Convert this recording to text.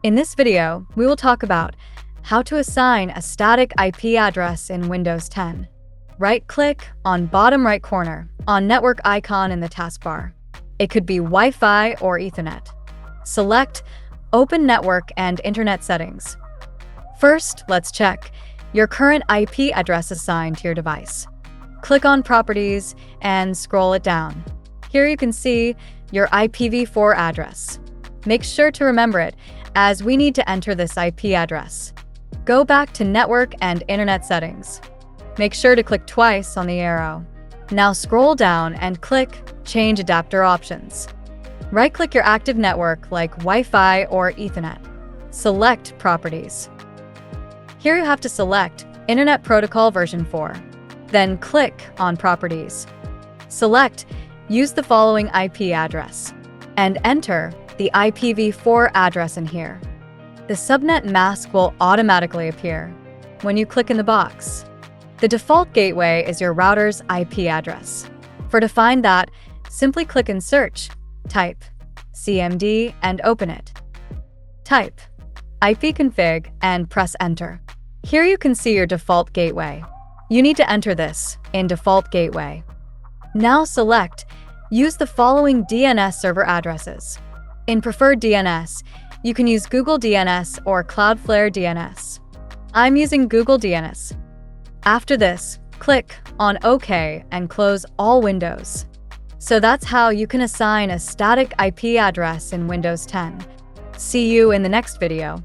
In this video, we will talk about how to assign a static IP address in Windows 10. Right-click on bottom right corner on network icon in the taskbar. It could be Wi-Fi or Ethernet. Select Open Network and Internet Settings. First, let's check your current IP address assigned to your device. Click on Properties and scroll it down. Here you can see your IPv4 address. Make sure to remember it, as we need to enter this IP address. Go back to Network and Internet Settings. Make sure to click twice on the arrow. Now scroll down and click Change Adapter Options. Right-click your active network like Wi-Fi or Ethernet. Select Properties. Here you have to select Internet Protocol version 4. Then click on Properties. Select Use the following IP address and enter the IPv4 address in here. The subnet mask will automatically appear when you click in the box. The default gateway is your router's IP address. To find that, simply click in Search, type CMD and open it. Type ipconfig and press Enter. Here you can see your default gateway. You need to enter this in Default Gateway. Now select Use the following DNS server addresses. In Preferred DNS, you can use Google DNS or Cloudflare DNS. I'm using Google DNS. After this, click on OK and close all windows. So that's how you can assign a static IP address in Windows 10. See you in the next video.